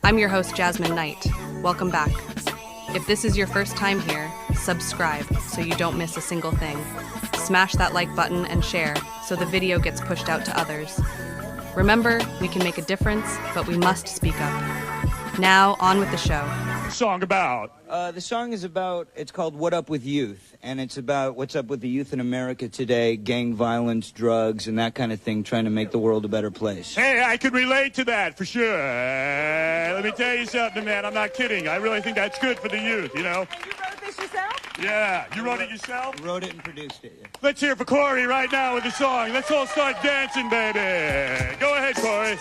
I'm your host, Jasmine Knight. Welcome back. If this is your first time here, subscribe so you don't miss a single thing. Smash that like button and share so the video gets pushed out to others. Remember, we can make a difference, but we must speak up. Now, on with the show. Song about? The song is about, it's called What Up With Youth, and it's about what's up with the youth in America today, gang violence, drugs, and that kind of thing, trying to make the world a better place. Hey, I can relate to that for sure. Let me tell you something, man, I'm not kidding. I really think that's good for the youth, you know? You wrote this yourself? Yeah, you wrote it yourself? I wrote it and produced it, yeah. Let's hear for Corey right now with the song. Let's all start dancing, baby. Go ahead, Corey.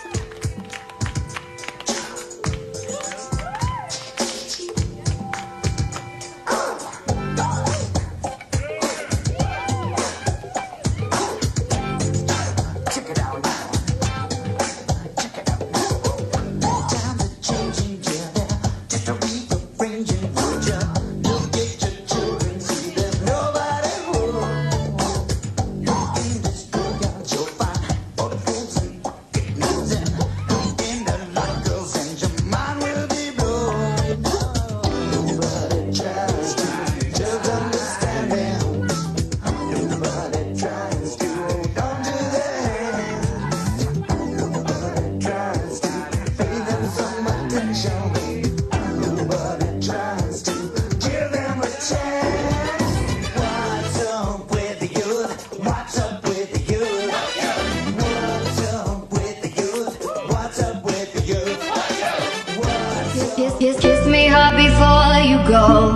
Kiss me hard before you go.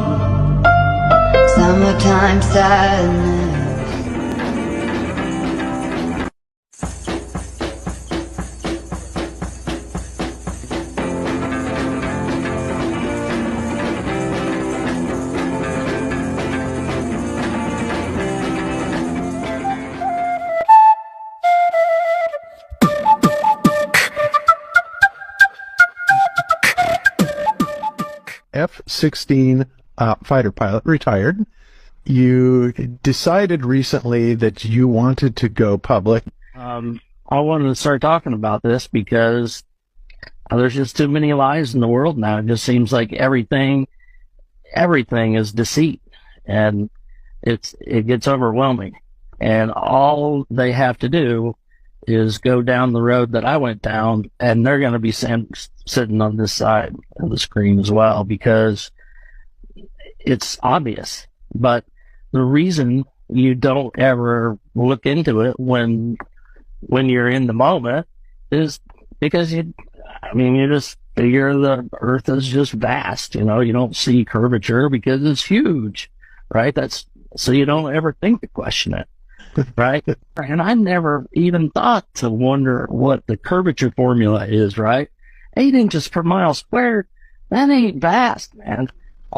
Summertime sadness. F-16 fighter pilot, retired. You decided recently that you wanted to go public. I wanted to start talking about this because there's just too many lies in the world now. It just seems like everything is deceit, and it gets overwhelming. And all they have to do is go down the road that I went down, and they're going to be sitting on this side of the screen as well, because it's obvious. But the reason you don't ever look into it when you're in the moment is because you just figure the earth is just vast. You know, you don't see curvature because it's huge, right? So you don't ever think to question it. Right? And I never even thought to wonder what the curvature formula is, right? 8 inches per mile squared, that ain't vast, man.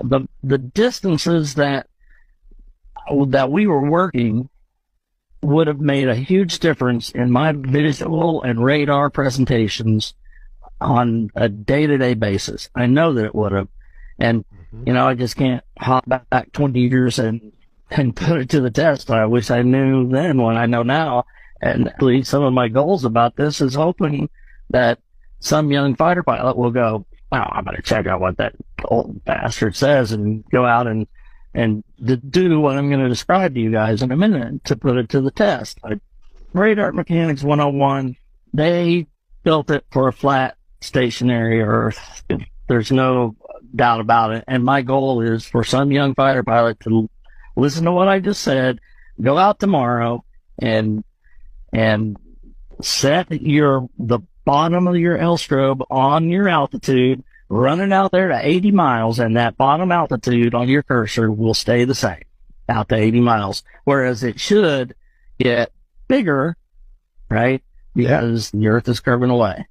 The distances that we were working would have made a huge difference in my visual and radar presentations on a day-to-day basis. I know that it would have. And, I just can't hop back 20 years and put it to the test. I wish I knew then what I know now. And actually, some of my goals about this is hoping that some young fighter pilot will go, wow, I'm going to check out what that old bastard says and go out and do what I'm going to describe to you guys in a minute to put it to the test. Radar Mechanics 101, they built it for a flat, stationary Earth. There's no doubt about it. And my goal is for some young fighter pilot to listen to what I just said, go out tomorrow and set the bottom of your L strobe on your altitude, run it out there to 80 miles, and that bottom altitude on your cursor will stay the same out to 80 miles. Whereas it should get bigger, right? Because the Earth is curving away.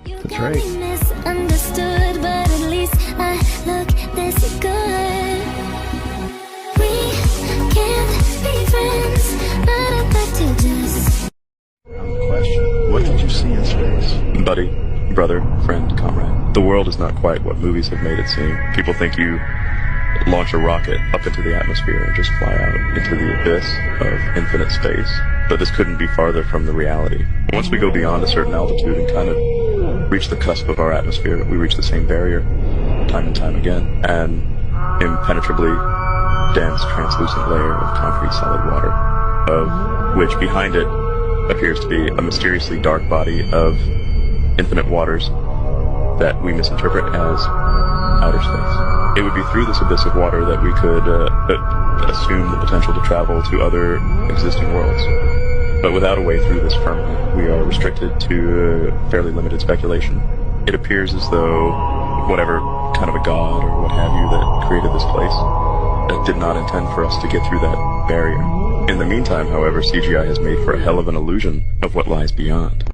That's right. Misunderstood, but at least I look this good. Question. What did you see in space? Buddy, brother, friend, comrade. The world is not quite what movies have made it seem. People think you launch a rocket up into the atmosphere and just fly out into the abyss of infinite space. But this couldn't be farther from the reality. Once we go beyond a certain altitude and kind of reach the cusp of our atmosphere, we reach the same barrier time and time again. An impenetrably dense, translucent layer of concrete solid water, of which behind it appears to be a mysteriously dark body of infinite waters that we misinterpret as outer space. It would be through this abyss of water that we could assume the potential to travel to other existing worlds. But without a way through this firmament, we are restricted to fairly limited speculation. It appears as though whatever kind of a god or what have you that created this place did not intend for us to get through that barrier. In the meantime, however, CGI has made for a hell of an illusion of what lies beyond.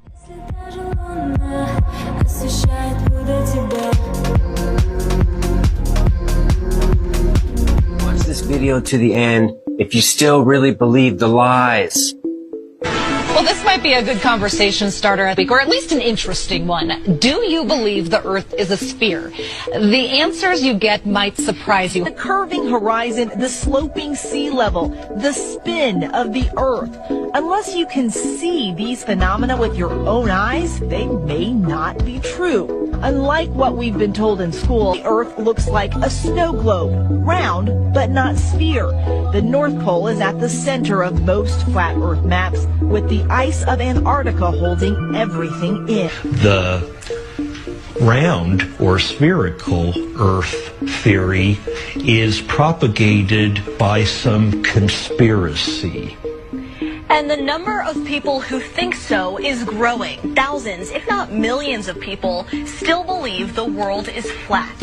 Watch this video to the end if you still really believe the lies. Well, this might be a good conversation starter, or at least an interesting one. Do you believe the Earth is a sphere? The answers you get might surprise you. The curving horizon, the sloping sea level, the spin of the Earth. Unless you can see these phenomena with your own eyes, they may not be true. Unlike what we've been told in school, the Earth looks like a snow globe, round but not sphere. The North Pole is at the center of most flat Earth maps, with the ice of Antarctica holding everything in. The round or spherical Earth theory is propagated by some conspiracy. And the number of people who think so is growing. Thousands, if not millions of people still believe the world is flat.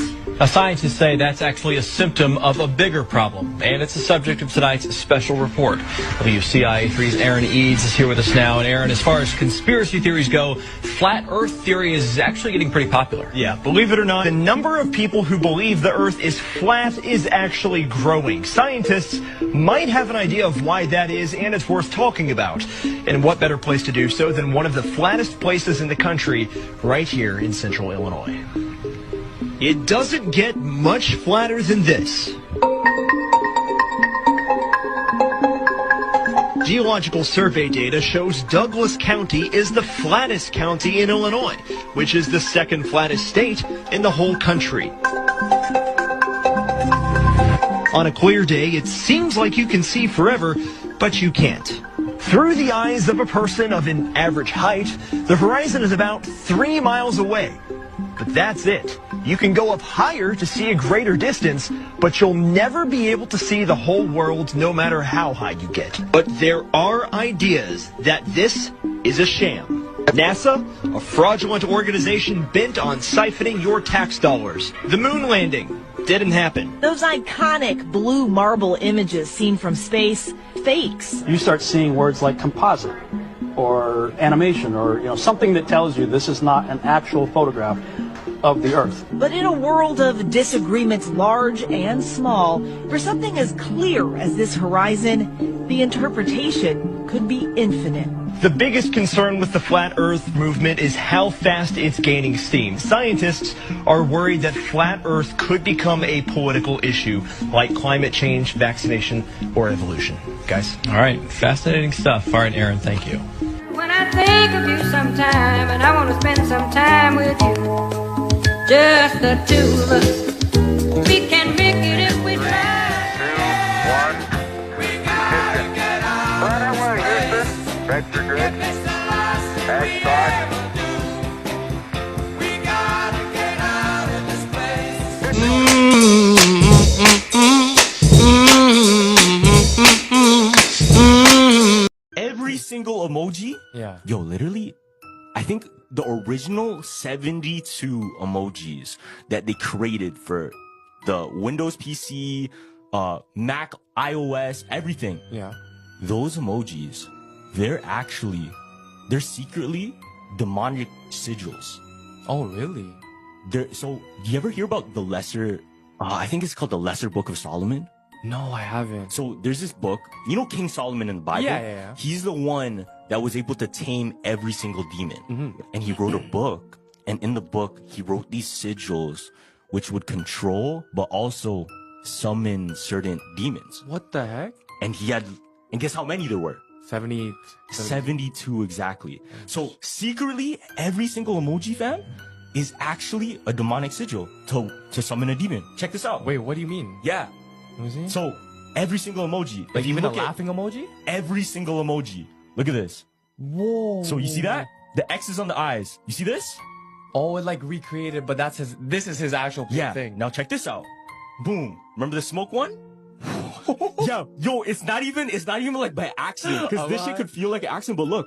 Scientists say that's actually a symptom of a bigger problem, and it's the subject of tonight's special report. WCIA3's Aaron Eads is here with us now. And Aaron, as far as conspiracy theories go, flat Earth theory is actually getting pretty popular. Yeah, believe it or not, the number of people who believe the Earth is flat is actually growing. Scientists might have an idea of why that is, and it's worth talking about. And what better place to do so than one of the flattest places in the country, right here in central Illinois. It doesn't get much flatter than this. Geological survey data shows Douglas County is the flattest county in Illinois, which is the second flattest state in the whole country. On a clear day, it seems like you can see forever, but you can't. Through the eyes of a person of an average height, the horizon is about 3 miles away. But that's it. You can go up higher to see a greater distance, but you'll never be able to see the whole world no matter how high you get. But there are ideas that this is a sham. NASA, a fraudulent organization bent on siphoning your tax dollars. The moon landing didn't happen. Those iconic blue marble images seen from space, fakes. You start seeing words like composite or animation or something that tells you this is not an actual photograph of the Earth. But in a world of disagreements large and small, for something as clear as this horizon, the interpretation could be infinite. The biggest concern with the Flat Earth movement is how fast it's gaining steam. Scientists are worried that Flat Earth could become a political issue, like climate change, vaccination, or evolution. Guys? All right, fascinating stuff. All right, Aaron, thank you. When I think of you sometime, and I want to spend some time with you, just the two of us, we can make it if we try. 3, 2, 1. We gotta get out. Right away, Houston. Vector grid. Ag start. We gotta get out of this place. Every single emoji? Yeah. Yo, literally, I think the original 72 emojis that they created for the Windows PC, Mac, iOS, everything. Yeah. Those emojis, they're secretly demonic sigils. Oh, really? So, do you ever hear about the lesser, I think it's called the Lesser Book of Solomon? No, I haven't. So there's this book, King Solomon in the Bible? Yeah. He's the one that was able to tame every single demon. Mm-hmm. And he wrote a book, and in the book, he wrote these sigils which would control, but also summon certain demons. What the heck? And guess how many there were? 72 exactly. So secretly, every single emoji, fam, is actually a demonic sigil to summon a demon. Check this out. Wait, what do you mean? Yeah. So every single emoji, Like even a look at laughing emoji? every single emoji. Look at this. Whoa. So you see that? The X is on the eyes. You see this? Oh, it like recreated, but this is his actual thing. Now check this out. Boom. Remember the smoke one? Yeah, yo, it's not even like by accident. Because this shit could feel like an accident, but look.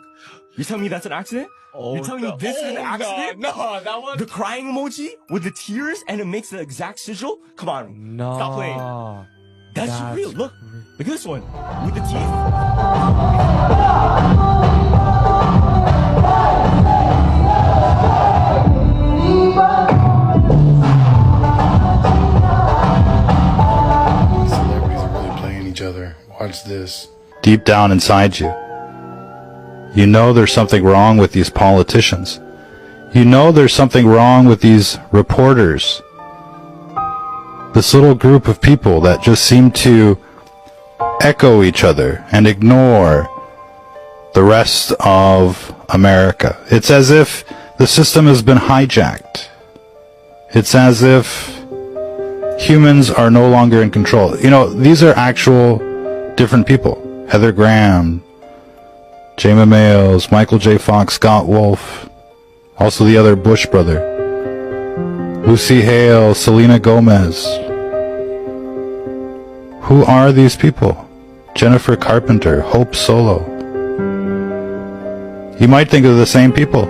You're telling me that's an accident? Oh, You're telling me this is an accident? No, that one. The crying emoji with the tears and it makes the exact sigil? Come on. No. Stop playing. That's real. Look at this one. With the teeth. Celebrities are really playing each other. Watch this. Deep down inside you, you know there's something wrong with these politicians. You know there's something wrong with these reporters. This little group of people that just seem to echo each other and ignore the rest of America. It's as if the system has been hijacked. It's as if humans are no longer in control. You know, these are actual different people. Heather Graham, Jayma Mayles, Michael J. Fox, Scott Wolf, also the other Bush brother, Lucy Hale, Selena Gomez. Who are these people? Jennifer Carpenter, Hope Solo. You might think of the same people.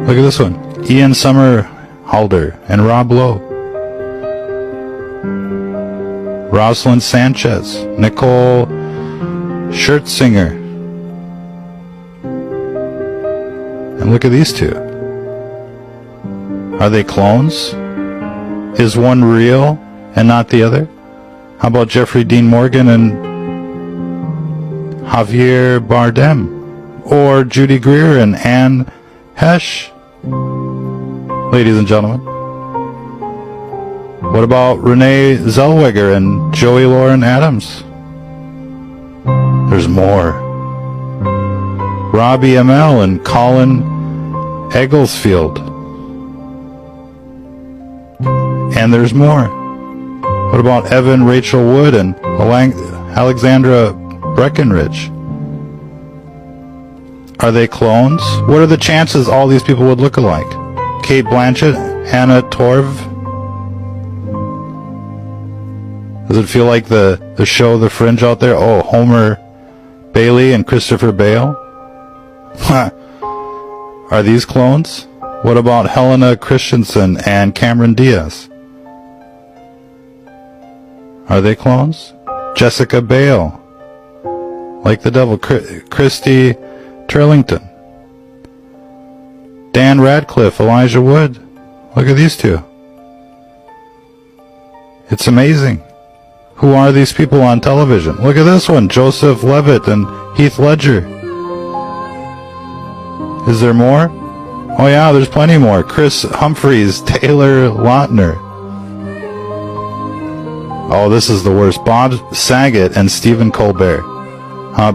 Look at this one. Ian Somerhalder and Rob Lowe. Rosalind Sanchez, Nicole Schertzinger. And look at these two. Are they clones? Is one real and not the other? How about Jeffrey Dean Morgan and Javier Bardem? Or Judy Greer and Anne Hesh? Ladies and gentlemen. What about Renee Zellweger and Joey Lauren Adams? There's more. Robbie Amell and Colin Egglesfield. And there's more. What about Evan Rachel Wood and Alexandra Breckenridge? Are they clones? What are the chances all these people would look alike? Kate Blanchett, Anna Torv. Does it feel like the show The Fringe out there? Oh, Homer Bailey and Christopher Bale? Are these clones? What about Helena Christensen and Cameron Diaz? Are they clones? Jessica Biel, like the devil. Christy Turlington, Dan Radcliffe, Elijah Wood. Look at these two. It's amazing. Who are these people on television? Look at this one, Joseph Levitt and Heath Ledger. Is there more? Oh yeah, there's plenty more. Chris Humphreys, Taylor Lautner. Oh, this is the worst. Bob Saget and Stephen Colbert.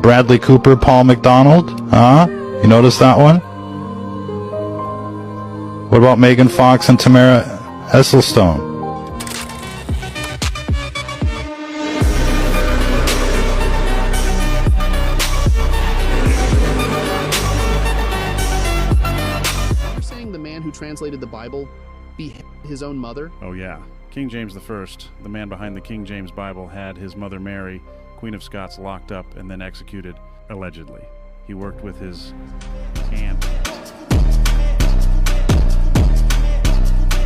Bradley Cooper, Paul McDonald. You notice that one? What about Megan Fox and Tamara Esselstone? You're saying the man who translated the Bible beheaded his own mother? Oh yeah. King James I, the man behind the King James Bible, had his mother Mary, Queen of Scots, locked up and then executed, allegedly. He worked with his hand.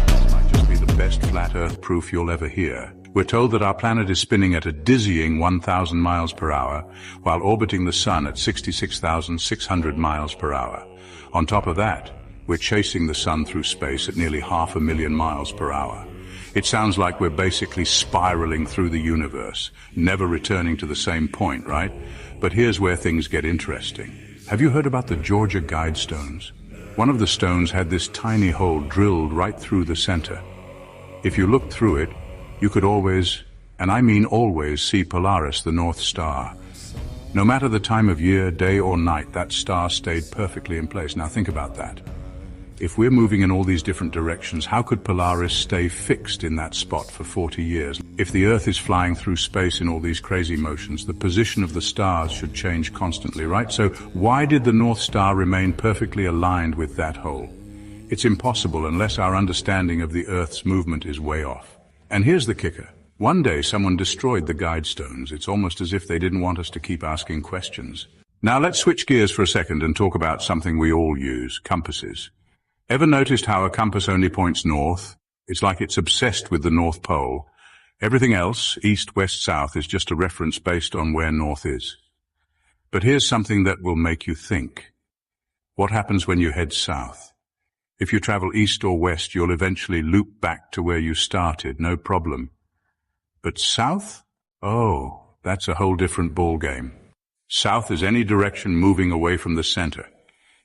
This might just be the best flat Earth proof you'll ever hear. We're told that our planet is spinning at a dizzying 1,000 miles per hour, while orbiting the sun at 66,600 miles per hour. On top of that, we're chasing the sun through space at nearly 500,000 miles per hour. It sounds like we're basically spiraling through the universe, never returning to the same point, right? But here's where things get interesting. Have you heard about the Georgia Guidestones? One of the stones had this tiny hole drilled right through the center. If you looked through it, you could always, and I mean always, see Polaris, the North Star. No matter the time of year, day or night, that star stayed perfectly in place. Now think about that. If we're moving in all these different directions, how could Polaris stay fixed in that spot for 40 years? If the Earth is flying through space in all these crazy motions, the position of the stars should change constantly, right? So why did the North Star remain perfectly aligned with that hole? It's impossible unless our understanding of the Earth's movement is way off. And here's the kicker. One day someone destroyed the guide stones. It's almost as if they didn't want us to keep asking questions. Now let's switch gears for a second and talk about something we all use, compasses. Ever noticed how a compass only points north? It's like it's obsessed with the North Pole. Everything else, east, west, south, is just a reference based on where north is. But here's something that will make you think. What happens when you head south? If you travel east or west, you'll eventually loop back to where you started, no problem. But south? Oh, that's a whole different ballgame. South is any direction moving away from the center.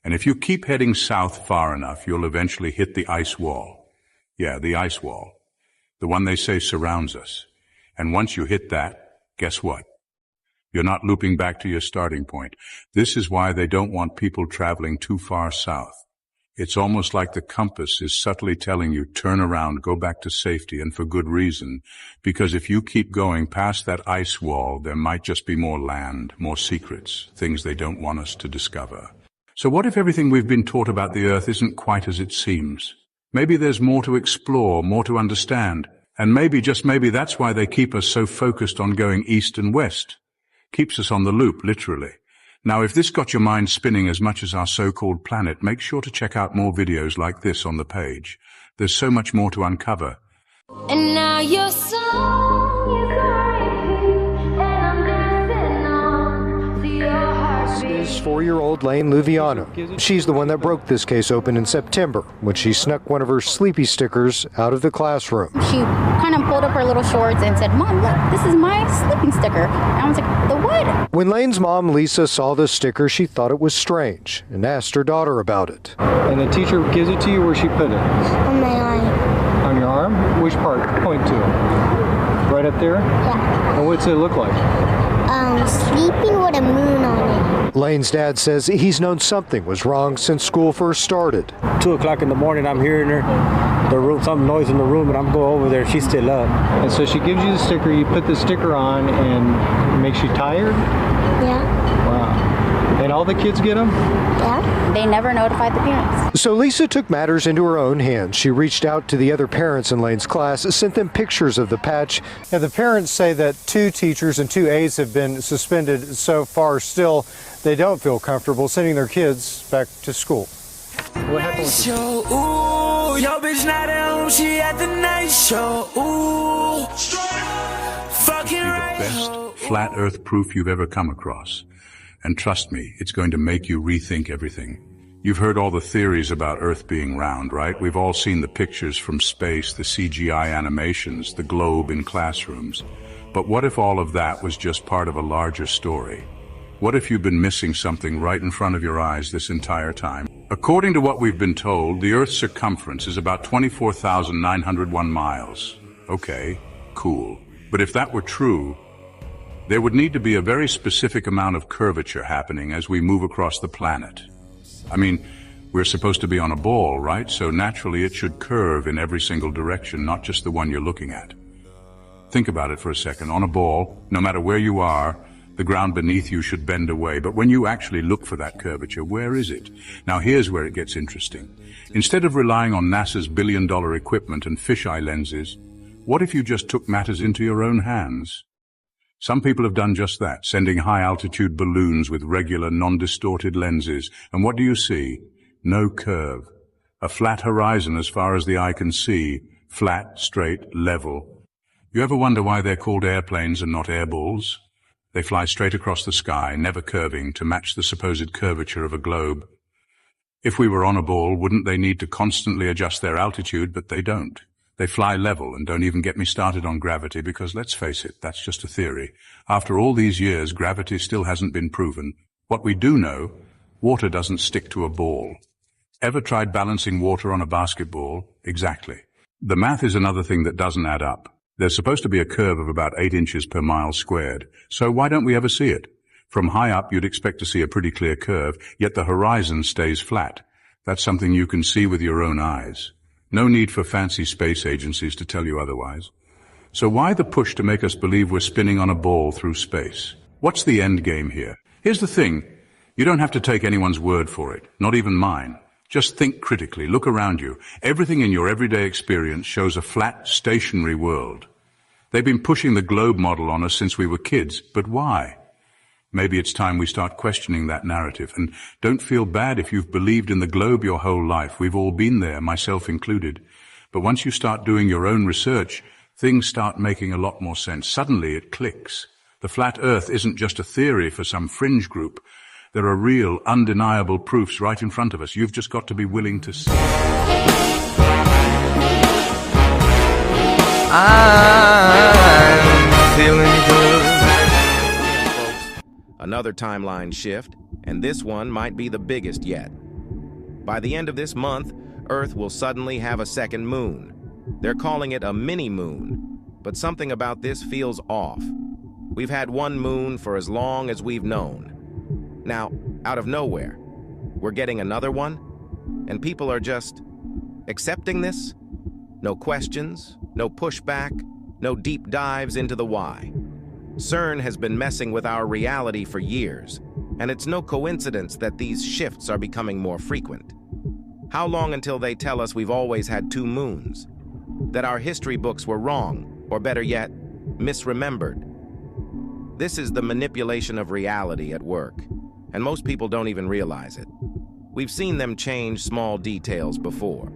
And if you keep heading south far enough, you'll eventually hit the ice wall. Yeah, the ice wall. The one they say surrounds us. And once you hit that, guess what? You're not looping back to your starting point. This is why they don't want people traveling too far south. It's almost like the compass is subtly telling you, turn around, go back to safety, and for good reason. Because if you keep going past that ice wall, there might just be more land, more secrets, things they don't want us to discover. So what if everything we've been taught about the Earth isn't quite as it seems? Maybe there's more to explore, more to understand. And maybe, just maybe, that's why they keep us so focused on going east and west. Keeps us on the loop, literally. Now, if this got your mind spinning as much as our so-called planet, make sure to check out more videos like this on the page. There's so much more to uncover. And now you're Is 4-year-old Lane Luviano. She's the one that broke this case open in September when she snuck one of her sleepy stickers out of the classroom. She kind of pulled up her little shorts and said, "Mom, look, this is my sleeping sticker." And I was like, "The what?" When Lane's mom, Lisa, saw the sticker, she thought it was strange and asked her daughter about it. And the teacher gives it to you, where she put it? On my arm. On your arm? Which part? Point to. Right up there? Yeah. And what's it look like? Sleeping with a moon on it. Lane's dad says he's known something was wrong since school first started. 2 o'clock in the morning, I'm hearing some noise in the room, and I'm going over there. She's still up. And so she gives you the sticker. You put the sticker on, and it makes you tired? Yeah. Wow. And all the kids get them? Yeah. They never notified the parents. So Lisa took matters into her own hands. She reached out to the other parents in Lane's class, sent them pictures of the patch. Now, the parents say that 2 teachers and 2 aides have been suspended so far. Still, they don't feel comfortable sending their kids back to school. What happened with you? Ooh, your bitch not at home, she at the night show. Ooh, fucking right. The best flat earth proof you've ever come across. And trust me, it's going to make you rethink everything. You've heard all the theories about Earth being round, right? We've all seen the pictures from space, the CGI animations, the globe in classrooms. But what if all of that was just part of a larger story? What if you've been missing something right in front of your eyes this entire time? According to what we've been told, the Earth's circumference is about 24,901 miles. Okay, cool. But if that were true, there would need to be a very specific amount of curvature happening as we move across the planet. I mean, we're supposed to be on a ball, right? So naturally it should curve in every single direction, not just the one you're looking at. Think about it for a second. On a ball, no matter where you are, the ground beneath you should bend away. But when you actually look for that curvature, where is it? Now here's where it gets interesting. Instead of relying on NASA's billion-dollar equipment and fisheye lenses, what if you just took matters into your own hands? Some people have done just that, sending high-altitude balloons with regular, non-distorted lenses. And what do you see? No curve. A flat horizon as far as the eye can see. Flat, straight, level. You ever wonder why they're called airplanes and not airballs? They fly straight across the sky, never curving, to match the supposed curvature of a globe. If we were on a ball, wouldn't they need to constantly adjust their altitude? But they don't. They fly level, and don't even get me started on gravity, because let's face it, that's just a theory. After all these years, gravity still hasn't been proven. What we do know, water doesn't stick to a ball. Ever tried balancing water on a basketball? Exactly. The math is another thing that doesn't add up. There's supposed to be a curve of about 8 inches per mile squared, so why don't we ever see it? From high up, you'd expect to see a pretty clear curve, yet the horizon stays flat. That's something you can see with your own eyes. No need for fancy space agencies to tell you otherwise. So why the push to make us believe we're spinning on a ball through space? What's the end game here? Here's the thing. You don't have to take anyone's word for it, not even mine. Just think critically. Look around you. Everything in your everyday experience shows a flat, stationary world. They've been pushing the globe model on us since we were kids, but why? Maybe it's time we start questioning that narrative. And don't feel bad if you've believed in the globe your whole life. We've all been there, myself included. But once you start doing your own research, things start making a lot more sense. Suddenly it clicks. The flat earth isn't just a theory for some fringe group. There are real, undeniable proofs right in front of us. You've just got to be willing to see. I'm feeling good. Folks, another timeline shift, and this one might be the biggest yet. By the end of this month, Earth will suddenly have a second moon. They're calling it a mini-moon, but something about this feels off. We've had one moon for as long as we've known. Now, out of nowhere, we're getting another one, and people are just accepting this? No questions, no pushback, no deep dives into the why. CERN has been messing with our reality for years, and it's no coincidence that these shifts are becoming more frequent. How long until they tell us we've always had two moons? That our history books were wrong, or better yet, misremembered? This is the manipulation of reality at work, and most people don't even realize it. We've seen them change small details before.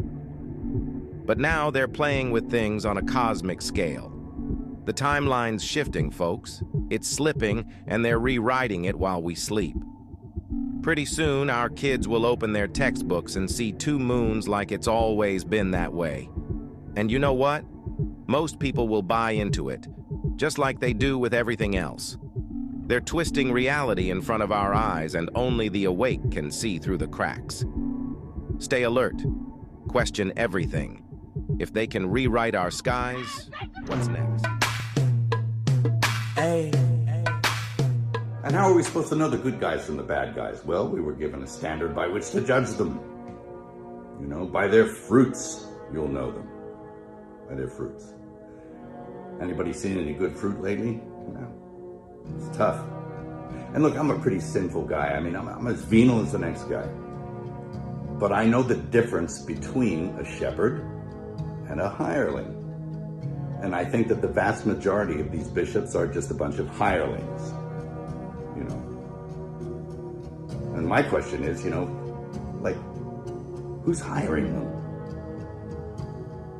But now they're playing with things on a cosmic scale. The timeline's shifting, folks. It's slipping, and they're rewriting it while we sleep. Pretty soon, our kids will open their textbooks and see two moons like it's always been that way. And you know what? Most people will buy into it, just like they do with everything else. They're twisting reality in front of our eyes, and only the awake can see through the cracks. Stay alert. Question everything. If they can rewrite our skies, what's next? Hey. And how are we supposed to know the good guys from the bad guys? Well, we were given a standard by which to judge them. You know, by their fruits, you'll know them. By their fruits. Anybody seen any good fruit lately? No. It's tough. And look, I'm a pretty sinful guy. I mean, I'm as venal as the next guy. But I know the difference between a shepherd and a hireling. And I think that the vast majority of these bishops are just a bunch of hirelings. You know. And my question is, you know, like, who's hiring them?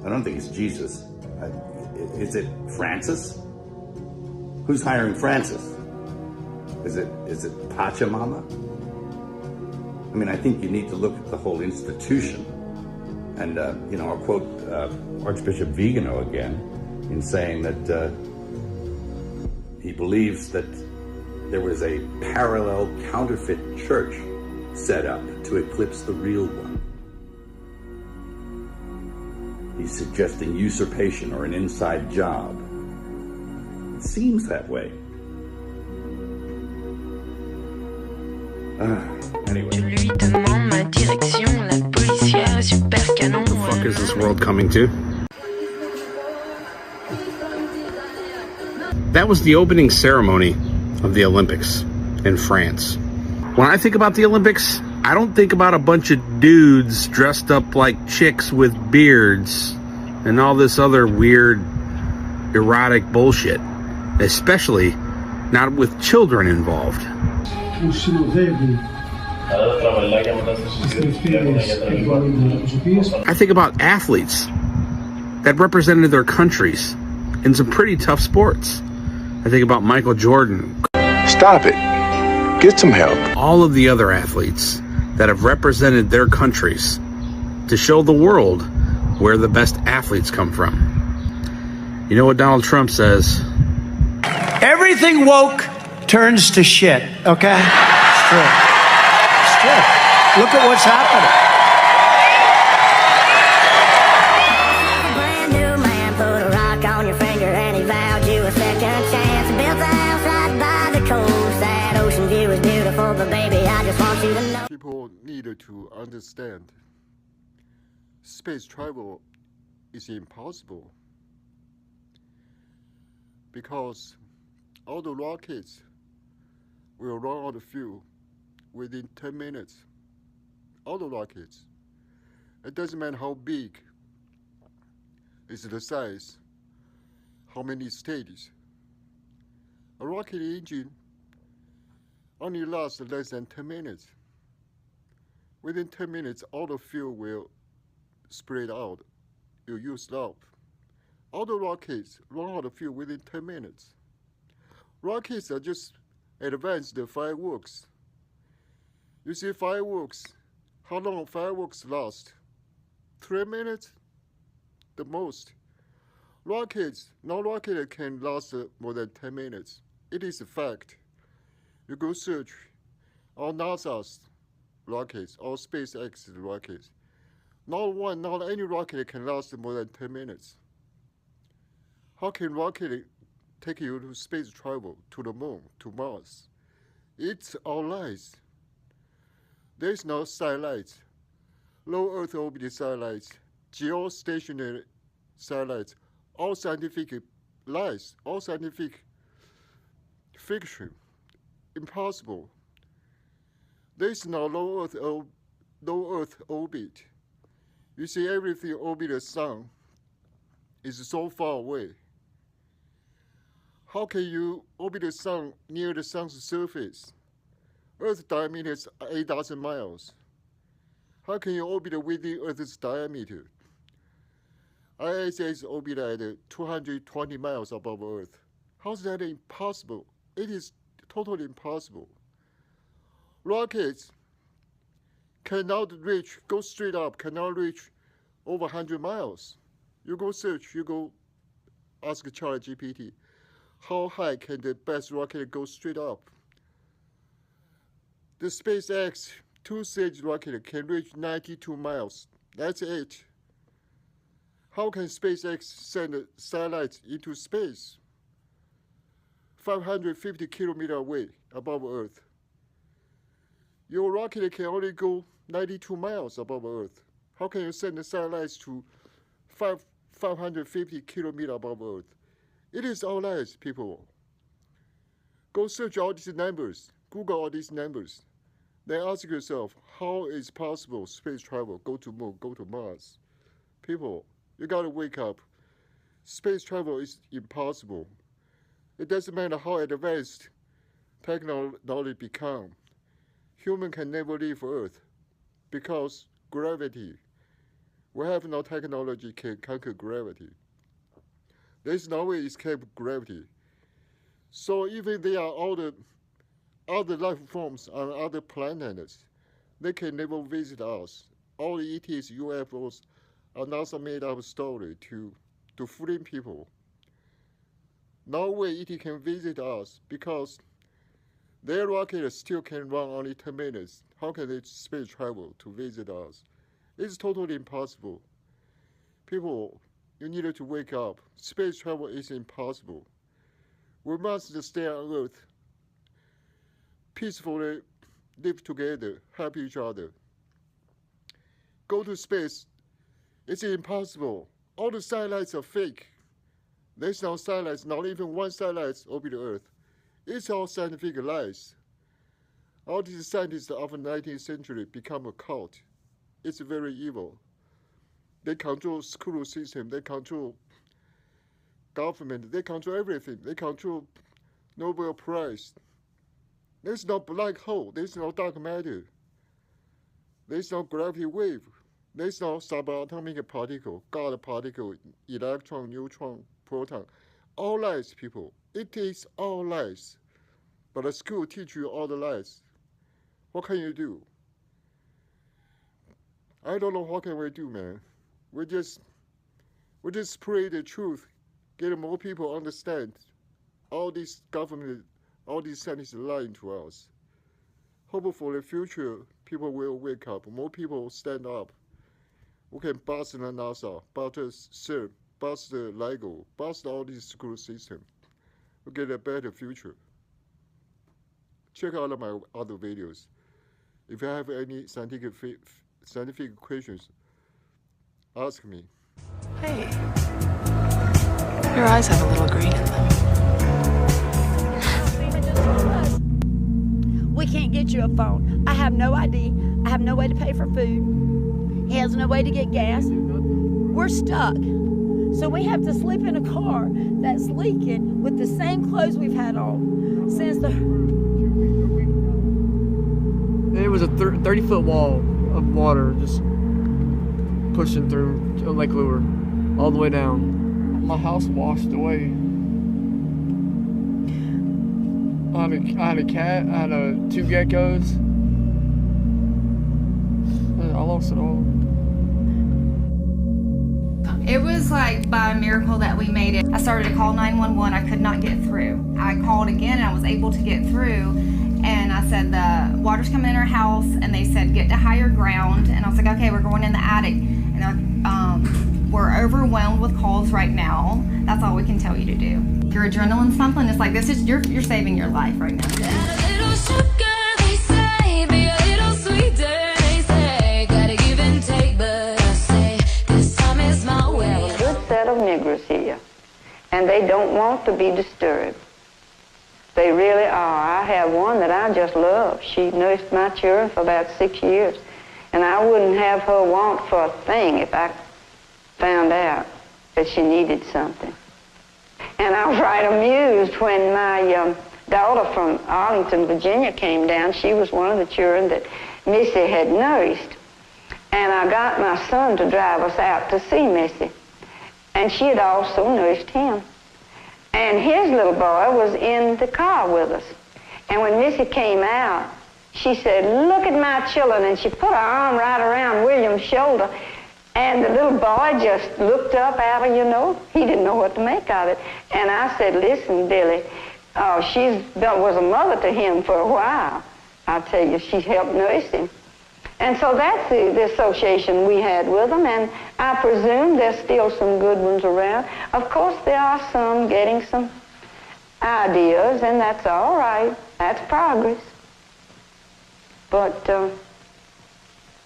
I don't think it's Jesus. Is it Francis? Who's hiring Francis? Is it Pachamama? I mean, I think you need to look at the whole institution. And, you know, I'll quote Archbishop Vigano again in saying that he believes that there was a parallel counterfeit church set up to eclipse the real one. He's suggesting usurpation or an inside job. It seems that way. Anyway. What the fuck is this world coming to? That was the opening ceremony of the Olympics in France. When I think about the Olympics, I don't think about a bunch of dudes dressed up like chicks with beards and all this other weird, erotic bullshit. Especially not with children involved. I think about athletes that represented their countries in some pretty tough sports. I think about Michael Jordan. Stop it. Get some help. All of the other athletes that have represented their countries to show the world where the best athletes come from. You know what Donald Trump says? Everything woke turns to shit, okay? It's true. It's true. Look at what's happening. Brand new man put a rock on your finger and he vowed you a second chance. Built a house right by the coast, that ocean view. needed to understand space travel is impossible because all the rockets will run out of fuel within 10 minutes. All the rockets. It doesn't matter how big is the size, how many stages. A rocket engine only lasts less than 10 minutes. Within 10 minutes, all the fuel will spread out. You use up. All the rockets run out of fuel within 10 minutes. Rockets are just advanced fireworks. You see fireworks, how long fireworks last? 3 minutes? The most. Rockets, no rocket can last more than 10 minutes. It is a fact. You go search all NASA's rockets, all SpaceX rockets. Not any rocket can last more than 10 minutes. How can rocket take you to space travel, to the moon, to Mars? It's all lies. There's no satellites, low Earth orbit satellites, geostationary satellites, all scientific lies, all scientific fiction. Impossible. There's no low Earth orbit. You see, everything orbit the sun is so far away. How can you orbit the sun near the sun's surface? Earth's diameter is 8,000 miles. How can you orbit within Earth's diameter? ISS orbit at 220 miles above Earth. How's that impossible? It is totally impossible. Rockets cannot reach, go straight up, cannot reach over 100 miles. You go search, you go ask ChatGPT, how high can the best rocket go straight up? The SpaceX two-stage rocket can reach 92 miles. That's it. How can SpaceX send satellites into space? 550 kilometers away above Earth. Your rocket can only go 92 miles above Earth. How can you send the satellites to 550 kilometers above Earth? It is all lies, people. Go search all these numbers. Google all these numbers. Then ask yourself, how is possible space travel, go to moon, go to Mars? People, you gotta wake up. Space travel is impossible. It doesn't matter how advanced technology become. Human can never leave Earth because gravity. We have no technology can conquer gravity. There's no way escape gravity. So even there are all the other life forms on other planets, they can never visit us. All the ETs, UFOs are NASA made up story to fool people. No way ET can visit us because their rocket still can run only 10 minutes. How can they space travel to visit us? It's totally impossible. People, you need to wake up. Space travel is impossible. We must stay on Earth, peacefully live together, help each other. Go to space, it's impossible. All the satellites are fake. There's no satellites, not even one satellite orbit the Earth. It's all scientific lies. All these scientists of the 19th century become a cult. It's very evil. They control school system, they control government, they control everything. They control Nobel Prize. There's no black hole, there's no dark matter. There's no gravity wave. There's no subatomic particle, God particle, electron, neutron, proton. All lies, people. It is all lies. But the school teach you all the lies. What can you do? I don't know what can we do, man. We just pray the truth, get more people understand. All these government, all these scientists lying to us. Hope for the future, people will wake up. More people stand up. We can bust the NASA, bust CERN, bust the LIGO, bust all these school system. We get a better future. Check out my other videos. If you have any scientific questions, ask me. Hey, your eyes have a little green in them. We can't get you a phone. I have no ID. I have no way to pay for food. He has no way to get gas. We're stuck. So we have to sleep in a car that's leaking with the same clothes we've had on since the... It was a 30-foot wall of water just pushing through Lake Lure all the way down. My house washed away. I had a cat, I had 2 geckos. And I lost it all. It was like by a miracle that we made it. I started to call 911. I could not get through. I called again and I was able to get through. And I said, the water's coming in our house. And they said, get to higher ground. And I was like, okay, we're going in the attic. And we're overwhelmed with calls right now. That's all we can tell you to do. Your adrenaline's pumping. It's like, this is, you're saving your life right now. Of niggers here, and they don't want to be disturbed. They really are. I have one that I just love. She nursed my children for about 6 years, and I wouldn't have her want for a thing if I found out that she needed something. And I was right amused when my daughter from Arlington, Virginia came down. She was one of the children that Missy had nursed, and I got my son to drive us out to see Missy. And she had also nursed him. And his little boy was in the car with us. And when Missy came out, she said, look at my children. And she put her arm right around William's shoulder. And the little boy just looked up at her, you know. He didn't know what to make of it. And I said, listen, Billy, she was a mother to him for a while. I'll tell you, she helped nurse him. And so that's the association we had with them, and I presume there's still some good ones around. Of course, there are some getting some ideas, and that's all right. That's progress. But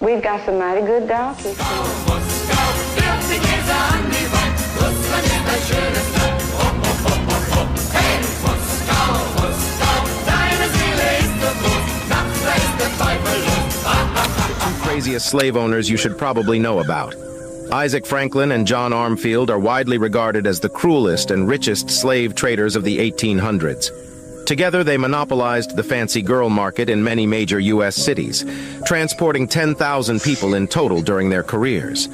we've got some mighty good doctors. Craziest slave owners you should probably know about. Isaac Franklin and John Armfield are widely regarded as the cruelest and richest slave traders of the 1800s. Together, they monopolized the fancy girl market in many major U.S. cities, transporting 10,000 people in total during their careers.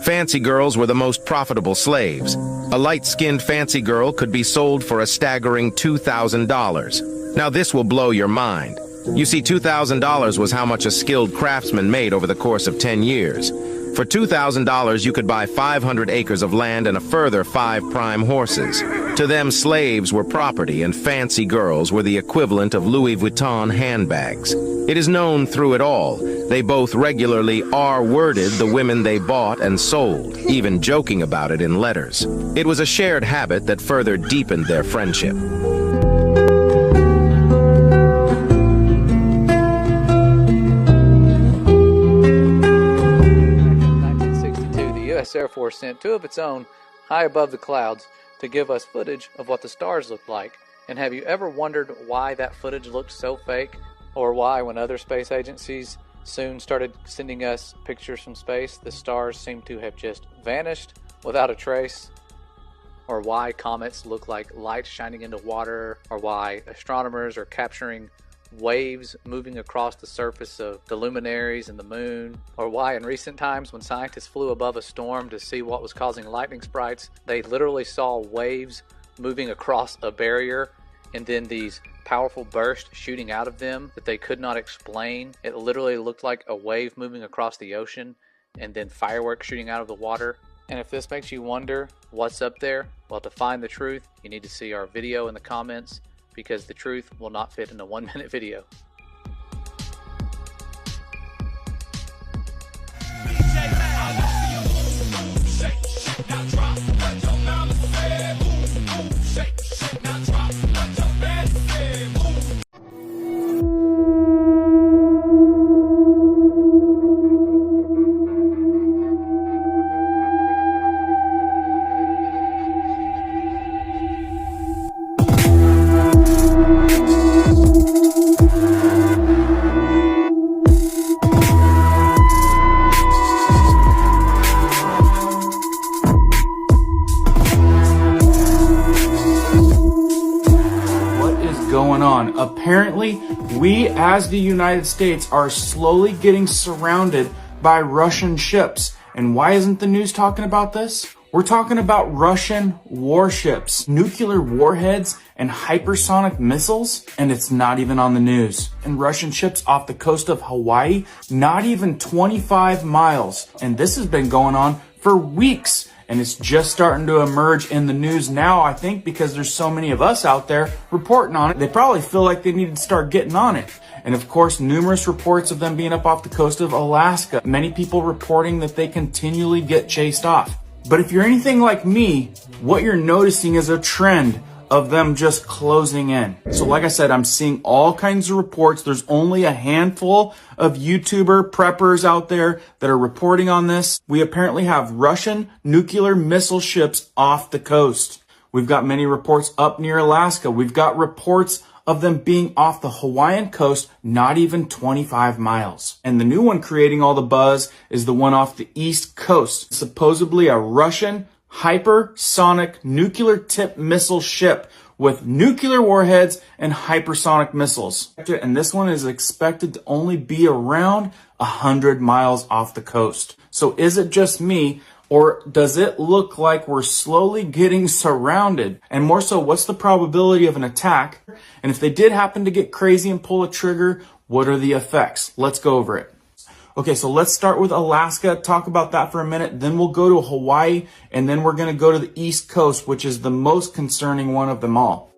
Fancy girls were the most profitable slaves. A light-skinned fancy girl could be sold for a staggering $2,000. Now, this will blow your mind. You see, $2,000 was how much a skilled craftsman made over the course of 10 years. For $2,000, you could buy 500 acres of land and a further 5 prime horses. To them, slaves were property and fancy girls were the equivalent of Louis Vuitton handbags. It is known through it all. They both regularly R-worded the women they bought and sold, even joking about it in letters. It was a shared habit that further deepened their friendship. Air Force sent 2 of its own high above the clouds to give us footage of what the stars looked like. And have you ever wondered why that footage looked so fake? Or why, when other space agencies soon started sending us pictures from space, the stars seemed to have just vanished without a trace? Or why comets look like light shining into water? Or why astronomers are capturing waves moving across the surface of the luminaries and the moon? Or why in recent times when scientists flew above a storm to see what was causing lightning sprites, they literally saw waves moving across a barrier and then these powerful bursts shooting out of them that they could not explain. It literally looked like a wave moving across the ocean and then fireworks shooting out of the water. And if this makes you wonder what's up there, well, to find the truth, you need to see our video in the comments, because the truth will not fit in a 1-minute video. on. Apparently, we as the United States are slowly getting surrounded by Russian ships. And why isn't the news talking about this? We're talking about Russian warships, nuclear warheads, and hypersonic missiles, and it's not even on the news. And Russian ships off the coast of Hawaii, not even 25 miles. And this has been going on for weeks. And it's just starting to emerge in the news now, I think, because there's so many of us out there reporting on it. They probably feel like they need to start getting on it. And of course, numerous reports of them being up off the coast of Alaska. Many people reporting that they continually get chased off. But if you're anything like me, what you're noticing is a trend of them just closing in. So like I said, I'm seeing all kinds of reports. There's only a handful of YouTuber preppers out there that are reporting on this. We apparently have Russian nuclear missile ships off the coast. We've got many reports up near Alaska. We've got reports of them being off the Hawaiian coast, not even 25 miles. And the new one creating all the buzz is the one off the East Coast, supposedly a Russian hypersonic nuclear tipped missile ship with nuclear warheads and hypersonic missiles. And this one is expected to only be around 100 miles off the coast. So is it just me, or does it look like we're slowly getting surrounded? And more so, what's the probability of an attack? And if they did happen to get crazy and pull a trigger, what are the effects? Let's go over it. Okay, so let's start with Alaska, talk about that for a minute, then we'll go to Hawaii, and then we're going to go to the East Coast, which is the most concerning one of them all.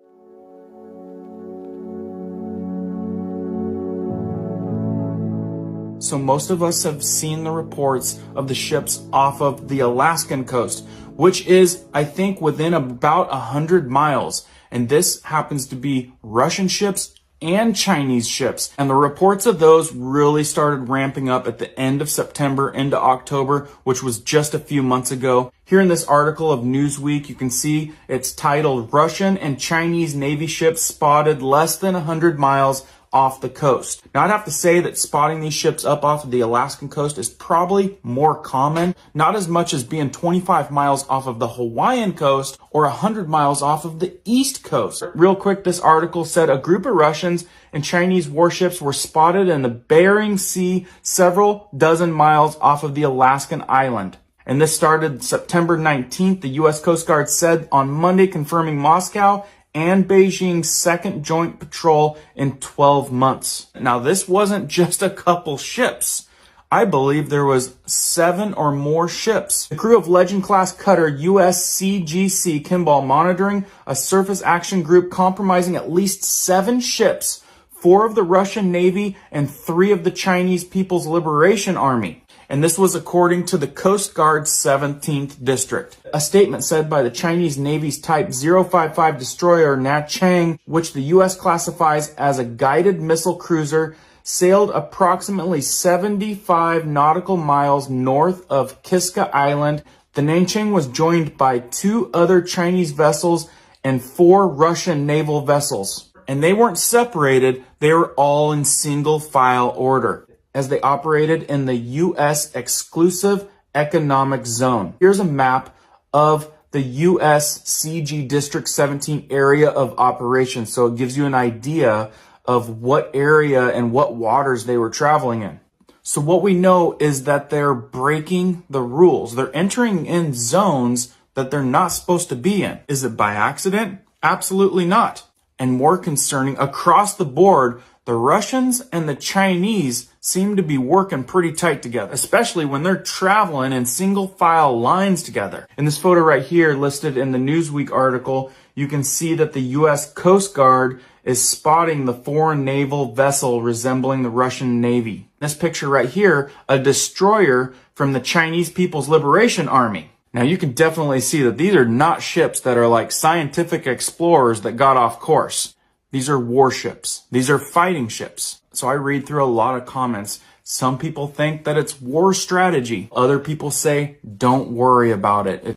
So most of us have seen the reports of the ships off of the Alaskan coast, which is, I think, within about 100 miles. And this happens to be Russian ships and Chinese ships. And the reports of those really started ramping up at the end of September into October, which was just a few months ago. Here in this article of Newsweek, you can see it's titled Russian and Chinese Navy ships spotted less than 100 miles off the coast. Now, I'd have to say that spotting these ships up off of the Alaskan coast is probably more common, not as much as being 25 miles off of the Hawaiian coast or 100 miles off of the East Coast. Real quick, this article said a group of Russians and Chinese warships were spotted in the Bering Sea several dozen miles off of the Alaskan island. And this started September 19th. The U.S. Coast Guard said on Monday, confirming Moscow and Beijing's second joint patrol in 12 months. Now, this wasn't just a couple ships. I believe there was 7 or more ships. The crew of Legend-class cutter USCGC Kimball monitoring a surface action group comprising at least 7 ships, 4 of the Russian Navy and 3 of the Chinese People's Liberation Army. And this was according to the Coast Guard's 17th District. A statement said by the Chinese Navy's Type 055 destroyer Na Chang, which the U.S. classifies as a guided missile cruiser, sailed approximately 75 nautical miles north of Kiska Island. The Nanchang was joined by 2 other Chinese vessels and 4 Russian naval vessels. And they weren't separated, they were all in single file order, as they operated in the U.S. Exclusive Economic Zone. Here's a map of the U.S. CG District 17 area of operation, so it gives you an idea of what area and what waters they were traveling in. So what we know is that they're breaking the rules. They're entering in zones that they're not supposed to be in. Is it by accident? Absolutely not. And more concerning, across the board, the Russians and the Chinese seem to be working pretty tight together, especially when they're traveling in single file lines together. In this photo right here, listed in the Newsweek article, you can see that the U.S. Coast Guard is spotting the foreign naval vessel resembling the Russian Navy. This picture right here, a destroyer from the Chinese People's Liberation Army. Now you can definitely see that these are not ships that are like scientific explorers that got off course. These are warships. These are fighting ships. So I read through a lot of comments. Some people think that it's war strategy. Other people say, don't worry about it.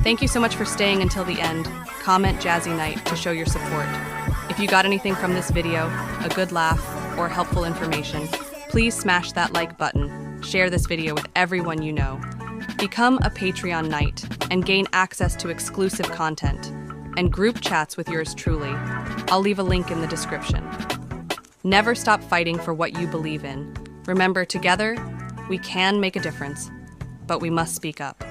Thank you so much for staying until the end. Comment Jazzy Knight to show your support. If you got anything from this video, a good laugh, or helpful information, please smash that like button. Share this video with everyone you know. Become a Patreon Knight and gain access to exclusive content. and group chats with yours truly. I'll leave a link in the description. Never stop fighting for what you believe in. Remember, together, we can make a difference, but we must speak up.